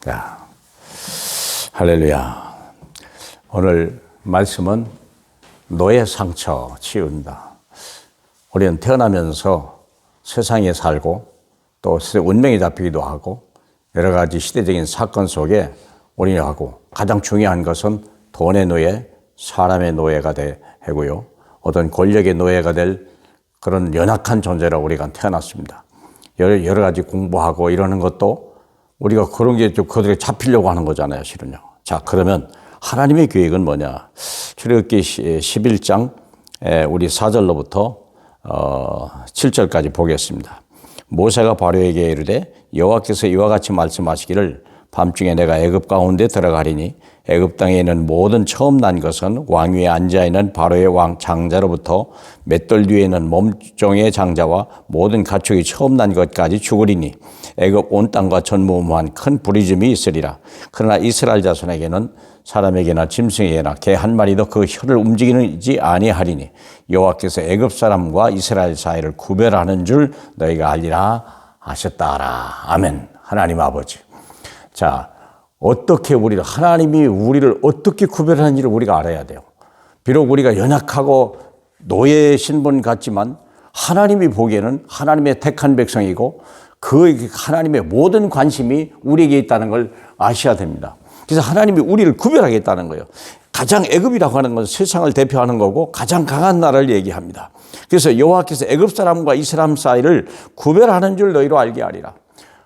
야, 할렐루야. 오늘 말씀은 노예 상처 치운다. 우리는 태어나면서 세상에 살고 또 운명이 잡히기도 하고 여러 가지 시대적인 사건 속에 우리는 하고 가장 중요한 것은 돈의 노예, 사람의 노예가 되고요. 어떤 권력의 노예가 될 그런 연약한 존재로 우리가 태어났습니다. 여러 가지 공부하고 이러는 것도 우리가 그런 게 좀 그들에게 잡히려고 하는 거잖아요, 실은요. 자, 그러면 하나님의 계획은 뭐냐? 출애굽기 11장 우리 4절로부터 7절까지 보겠습니다. 모세가 바로에게 이르되 여호와께서 이와 같이 말씀하시기를 밤중에 내가 애굽 가운데 들어가리니 애굽 땅에 있는 모든 처음 난 것은 왕 위에 앉아 있는 바로의 왕 장자로부터 맷돌 뒤에 있는 몸종의 장자와 모든 가축이 처음 난 것까지 죽으리니 애굽 온 땅과 전무후무한 큰 부르짖음이 있으리라. 그러나 이스라엘 자손에게는 사람에게나 짐승에게나 개 한 마리도 그 혀를 움직이지 아니하리니 여호와께서 애굽 사람과 이스라엘 사이를 구별하는 줄 너희가 알리라 하셨다라. 아멘. 하나님 아버지. 자, 어떻게 하나님이 우리를 어떻게 구별하는지를 우리가 알아야 돼요. 비록 우리가 연약하고 노예 신분 같지만 하나님이 보기에는 하나님의 택한 백성이고 그 하나님의 모든 관심이 우리에게 있다는 걸 아셔야 됩니다. 그래서 하나님이 우리를 구별하겠다는 거예요. 가장 애굽이라고 하는 것은 세상을 대표하는 거고 가장 강한 나라를 얘기합니다. 그래서 여호와께서 애굽 사람과 이스라엘 사이를 구별하는 줄 너희로 알게 하리라.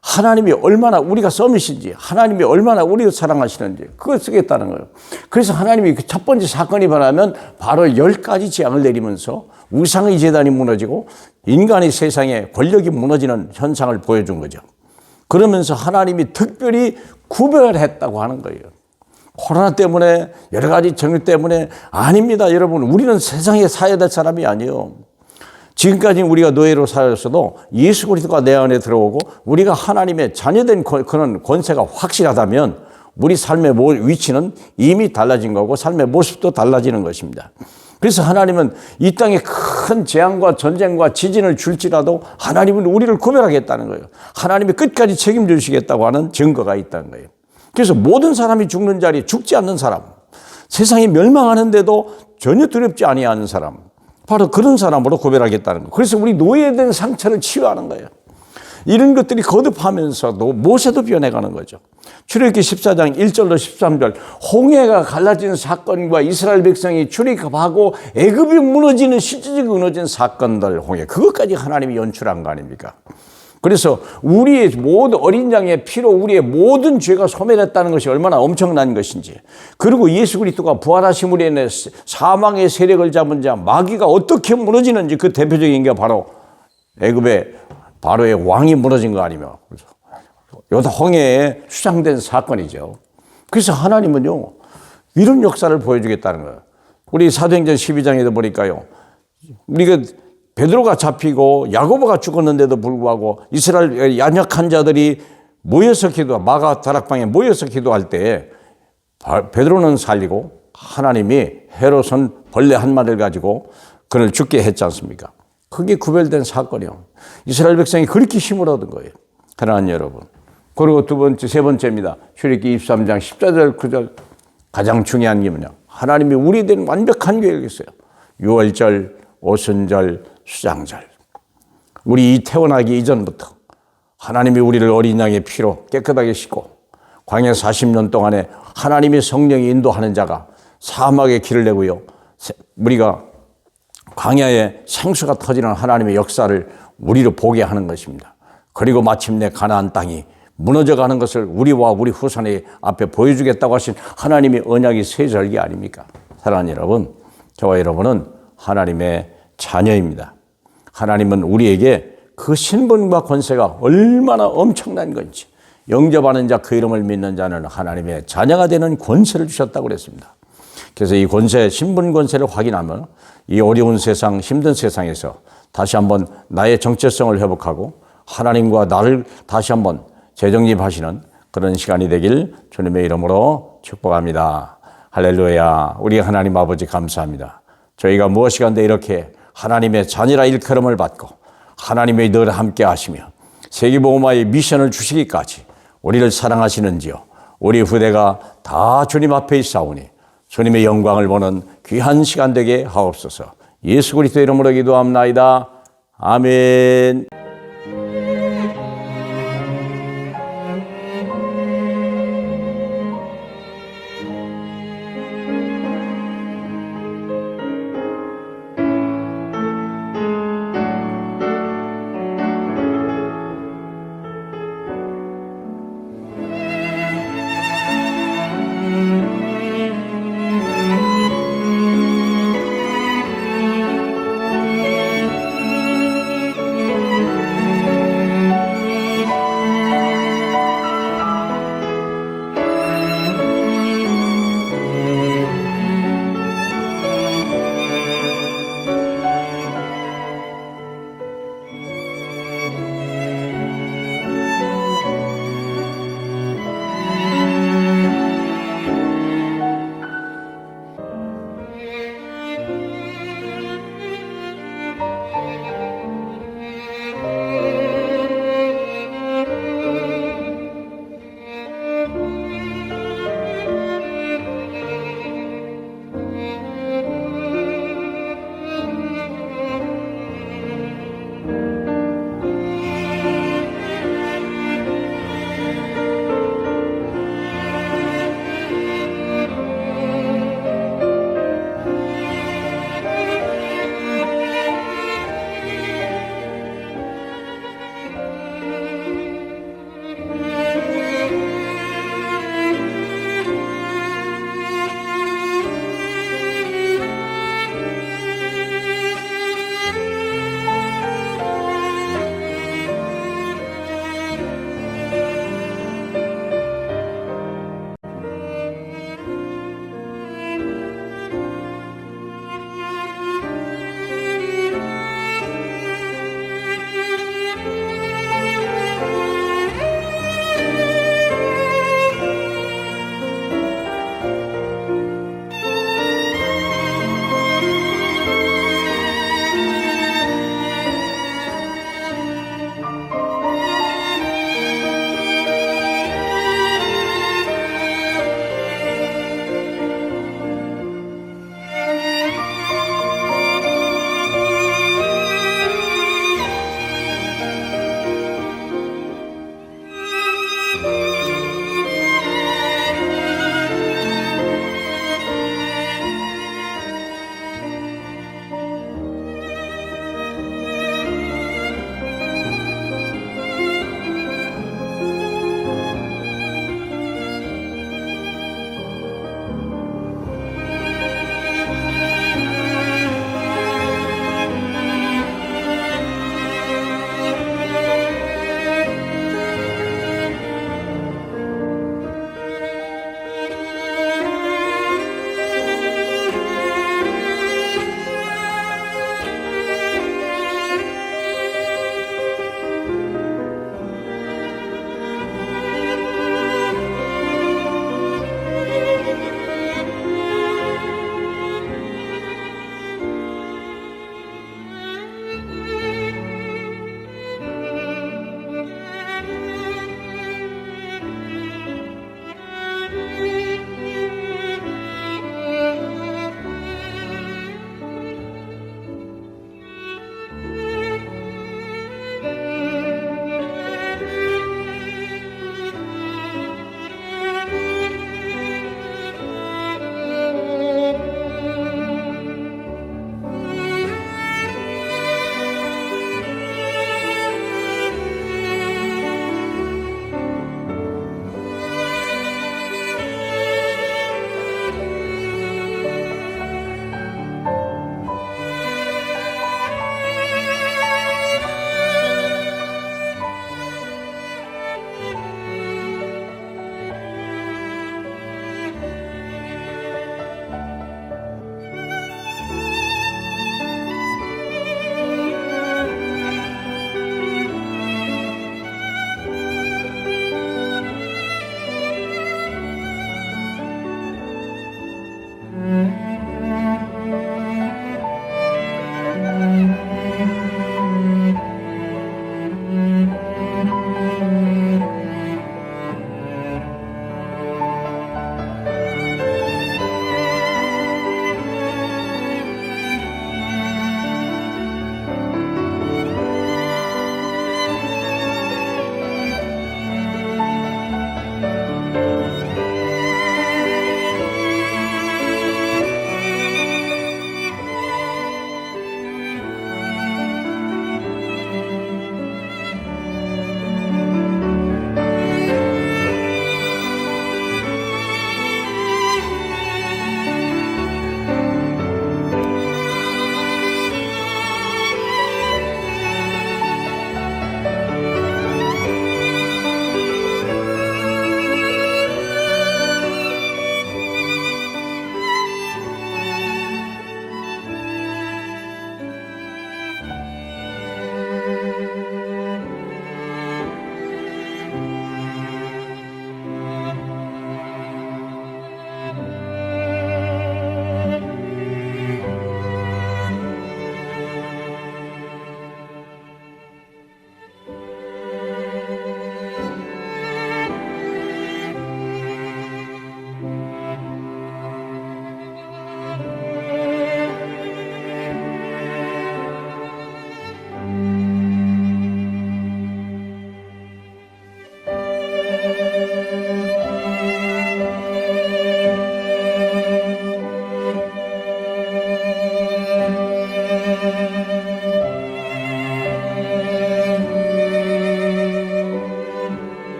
하나님이 얼마나 우리가 썸이신지, 하나님이 얼마나 우리를 사랑하시는지 그걸 쓰겠다는 거예요. 그래서 하나님이 그 첫 번째 사건이 일어나면 바로 10가지 재앙을 내리면서 우상의 제단이 무너지고 인간의 세상에 권력이 무너지는 현상을 보여준 거죠. 그러면서 하나님이 특별히 구별했다고 하는 거예요. 코로나 때문에 여러 가지 정유 때문에 아닙니다. 여러분, 우리는 세상에 살아야 될 사람이 아니에요. 지금까지 우리가 노예로 살았어도 예수 그리스도가 내 안에 들어오고 우리가 하나님의 자녀된 그런 권세가 확실하다면 우리 삶의 위치는 이미 달라진 거고 삶의 모습도 달라지는 것입니다. 그래서 하나님은 이 땅에 큰 재앙과 전쟁과 지진을 줄지라도 하나님은 우리를 구별하겠다는 거예요. 하나님이 끝까지 책임지시겠다고 하는 증거가 있다는 거예요. 그래서 모든 사람이 죽는 자리에 죽지 않는 사람, 세상이 멸망하는데도 전혀 두렵지 아니하는 사람, 바로 그런 사람으로 구별하겠다는 거예요. 그래서 우리 노예된 상처를 치유하는 거예요. 이런 것들이 거듭하면서도 모세도 변해가는 거죠. 출애굽기 14장 1절로 13절 홍해가 갈라지는 사건과 이스라엘 백성이 출애굽하고 애굽이 무너지는 실질적으로 무너진 사건들 홍해 그것까지 하나님이 연출한 거 아닙니까? 그래서 우리의 모든 어린 양의 피로 우리의 모든 죄가 소멸했다는 것이 얼마나 엄청난 것인지, 그리고 예수 그리스도가 부활하심으로 인해 사망의 세력을 잡은 자 마귀가 어떻게 무너지는지 그 대표적인 게 바로 애굽의 바로의 왕이 무너진 거 아니며 요다 홍해에 수장된 사건이죠. 그래서 하나님은요 이런 역사를 보여주겠다는 거예요. 우리 사도행전 12장에도 보니까요, 우리가 베드로가 잡히고 야고보가 죽었는데도 불구하고 이스라엘 연약한 자들이 모여서 마가 다락방에 모여서 기도할 때 베드로는 살리고 하나님이 헤롯은 벌레 한 마리를 가지고 그를 죽게 했지 않습니까? 그게 구별된 사건이요. 이스라엘 백성이 그렇게 힘을 얻은 거예요. 사랑하는 여러분. 그리고 세 번째입니다. 출애굽기 23장 14절 9절 가장 중요한 게 뭐냐? 하나님이 우리에 대한 완벽한 계획이 있어요. 유월절, 오순절, 수장절. 우리 태어나기 이전부터 하나님이 우리를 어린 양의 피로 깨끗하게 씻고 광야 40년 동안에 하나님의 성령이 인도하는 자가 사막의 길을 내고요. 우리가 광야에 생수가 터지는 하나님의 역사를 우리로 보게 하는 것입니다. 그리고 마침내 가나안 땅이 무너져가는 것을 우리와 우리 후손의 앞에 보여주겠다고 하신 하나님의 언약이 세 절기 아닙니까? 사랑하는 여러분, 저와 여러분은 하나님의 자녀입니다. 하나님은 우리에게 그 신분과 권세가 얼마나 엄청난 건지, 영접하는 자 그 이름을 믿는 자는 하나님의 자녀가 되는 권세를 주셨다고 그랬습니다. 그래서 이 권세, 신분 권세를 확인하면 이 어려운 세상, 힘든 세상에서 다시 한번 나의 정체성을 회복하고 하나님과 나를 다시 한번 재정립하시는 그런 시간이 되길 주님의 이름으로 축복합니다. 할렐루야. 우리 하나님 아버지 감사합니다. 저희가 무엇이간데 이렇게 하나님의 자녀라 일컬음을 받고 하나님의 늘 함께 하시며 세계복음화의 미션을 주시기까지 우리를 사랑하시는지요. 우리 후대가 다 주님 앞에 있사오니 주님의 영광을 보는 귀한 시간 되게 하옵소서. 예수 그리스도 이름으로 기도합나이다. 아멘.